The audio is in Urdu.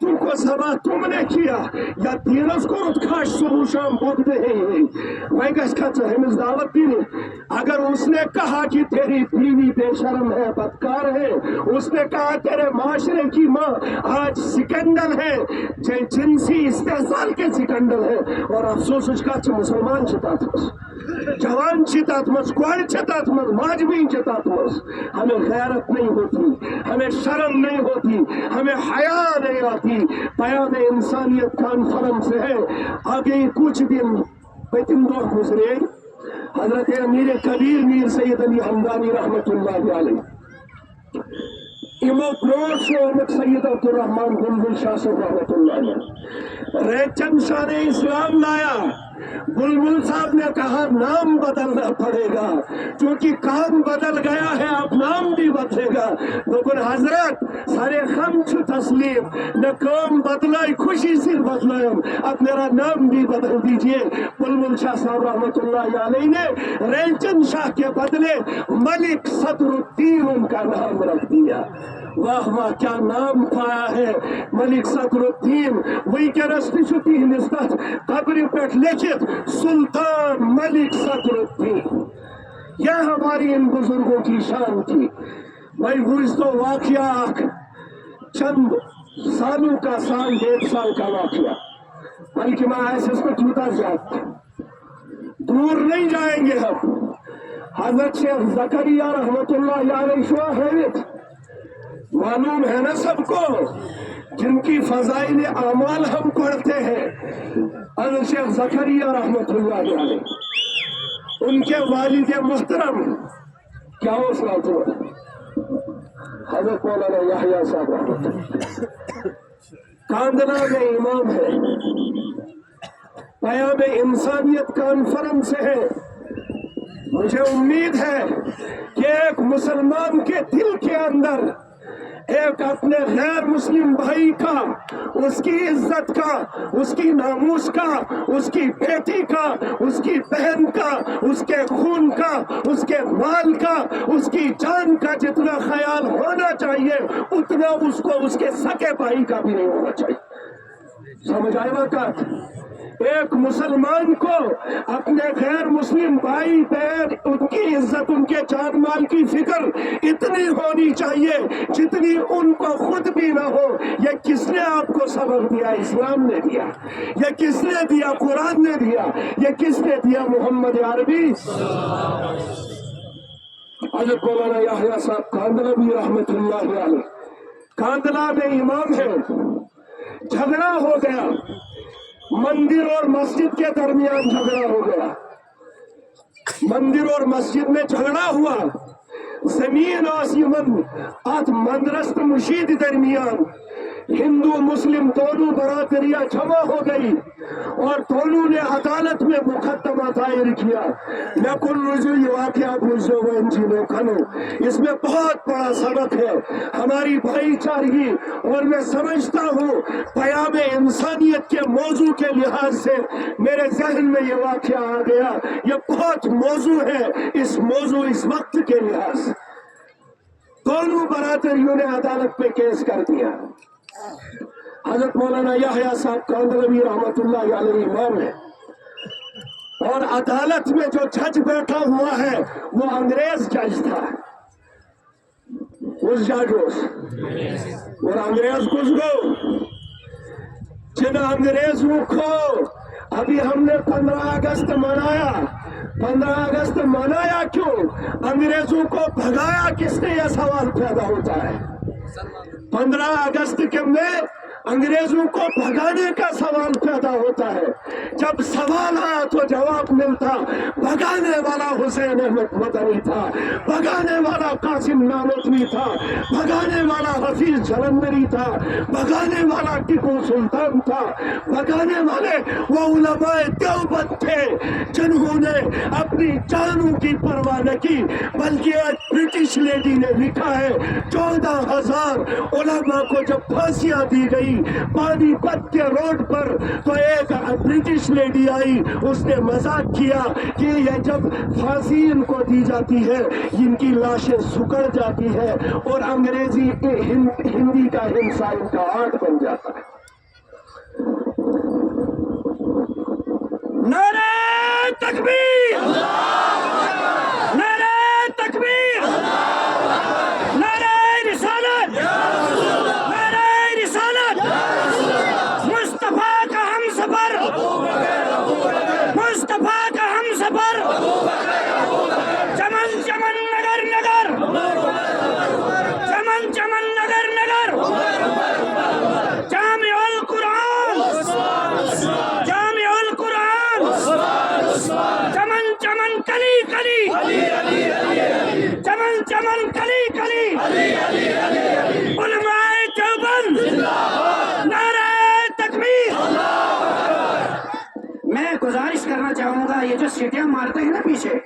تو کو سبا تم نے کیا یا دینس کو کھاش صبح شام بک دے میں گھس کھچ ہمس دعوت دی اگر اس نے کہا کہ تیری بیوی بے شرم ہے بدکار ہے اس نے کہا تیرے معاشرے کی ماں آج سکنڈل ہے جنسی استحصال کے سکنڈل ہے اور افسوس اس کا مسلمان چتات جوان چتات مس کوڑ چتات مس ماجبین چتات مس ہمیں غیرت نہیں ہوتی ہمیں شرم نہیں ہوتی ہمیں حیا نہیں آتی پیام انسانیت کانفرنس ہے آگے کچھ دن پتم دو گزرے حضرت امیر کبیر میر سید علی حمدانی رحمت اللہ علیہ امو پروٹ شو سید عبد الرحمان بلبل شاہ صاحب رحمت اللہ علیہ ریچن شاہ نے اسلام لایا بلبل صاحب نے کہا نام بدلنا پڑے گا چونکہ کام بدل گیا ہے اب نام بھی بدلے گا لیکن حضرت سارے خم چھ تسلیم نہ کام بدلائی خوشی سے بدلائیں اب میرا نام بھی بدل دیجئے بلبل شاہ صاحب رحمت اللہ علیہ نے ریچن شاہ کے بدلے ملک صدر الدین ان کا نام رکھ دیا واہ واہ کیا نام پایا ہے ملک صدر الدین وہی کے رستی چھتی نسبت قبر پیٹ لکھت سلطان ملک صدر الدین یہ ہماری ان بزرگوں کی شان تھی بھائی ہوئیس تو واقعہ چند سالوں کا سال 1.5 سال کا واقعہ بلکہ میں ایسے اس کو جھوٹا جاتا دور نہیں جائیں گے ہم حضرت شیخ زکریا رحمت اللہ علیہ شو ہے معلوم ہے نا سب کو جن کی فضائل اعمال ہم پڑھتے ہیں حضرت شیخ زکریا رحمت اللہ علیہ ان کے والد محترم کیا ہو سکتا حضرت مولانا یحییٰ صاحب رحمت اللہ کاندنا میں امام ہے پیام انسانیت کانفرنس ہے مجھے امید ہے کہ ایک مسلمان کے دل کے اندر ایک اپنے غیر مسلم بھائی کا اس کی عزت کا اس کی ناموس کا اس کی بیٹی کا اس کی بہن کا اس کے خون کا اس کے مال کا اس کی جان کا جتنا خیال ہونا چاہیے اتنا اس کو اس کے سکے بھائی کا بھی نہیں ہونا چاہیے سمجھ آئے بات ایک مسلمان کو اپنے غیر مسلم بھائی بہن ان کی عزت ان کے جان مال کی فکر اتنی ہونی چاہیے جتنی ان کو خود بھی نہ ہو یہ کس نے آپ کو سبق دیا اسلام نے دیا یہ کس نے دیا قرآن نے دیا یہ کس نے دیا محمد عربی حضرت مولانا یحییٰ صاحب کاندلا بھی رحمت اللہ علیہ کاندلا میں امام ہے جھگڑا ہو گیا مندر اور مسجد کے درمیان جھگڑا ہو گیا مندر اور مسجد میں جھگڑا ہوا زمین آسمان آت مندرست مشید درمیان ہندو مسلم دونوں برادریاں جمع ہو گئی اور دونوں نے عدالت میں مقدمہ دائر کیا میں کل رجوع یہ واقعہ بھوزو وہ ان چیزوں کھنو اس میں بہت بڑا سبق ہے ہماری بھائی چارگی اور میں سمجھتا ہوں پیام انسانیت کے موضوع کے لحاظ سے میرے ذہن میں یہ واقعہ آ گیا یہ بہت موضوع ہے اس موضوع اس وقت کے لحاظ سے دونوں برادریوں نے عدالت میں کیس کر دیا حضرت مولانا یحییٰ صاحب کاندلوی رحمت اللہ علیہ امام ہے اور عدالت میں جو جج بیٹھا ہوا ہے وہ انگریز جج تھا اس جج اور انگریز کچھ گو جن انگریزوں کو ابھی ہم نے 15 اگست منایا 15 اگست منایا کیوں انگریزوں کو بھگایا کس نے یہ سوال پیدا ہوتا ہے 15 اگست کے میں انگریزوں کو بھگانے کا سوال پیدا ہوتا ہے جب سوال آیا تو جواب ملتا بھگانے والا حسین احمد مدنی تھا بھگانے والا قاسم نانوتوی تھا بھگانے والا حفیظ جلندری تھا بھگانے والا ٹیپو سلطان تھا بھگانے والے وہ علماء دیوبند تھے جنہوں نے اپنی جانوں کی پرواہ نہ کی بلکہ ایک برٹش لیڈی نے لکھا ہے 14,000 علماء کو جب پھانسیاں دی گئی پانی پت کے روڈ پر تو ایک برٹش لیڈی آئی، اس نے مذاق کیا کہ یہ جب پھانسی ان کو دی جاتی ہے ان کی لاشیں سکڑ جاتی ہے اور انگریزی ہندی کا ہنسا ان کا آرٹ بن جاتا ہے۔ نعرہ تکبیر، نعرہ تکبیر، نعرہ رسالت، نعرہ رسالت، مصطفیٰ کا ہم سفر، مصطفیٰ کا ہم سفر، چمن چمن نگر نگر، چمن چمن نگر نگر، جامع القرآن، جامع القرآن، چمن چمن کلی کلی، چمن چمن کلی کلی، علماء دیوبند، نعرہ تکبیر۔ میں گزارش کرنا چاہوں گا، یہ جو سیٹیاں مارتے ہیں نا پیچھے،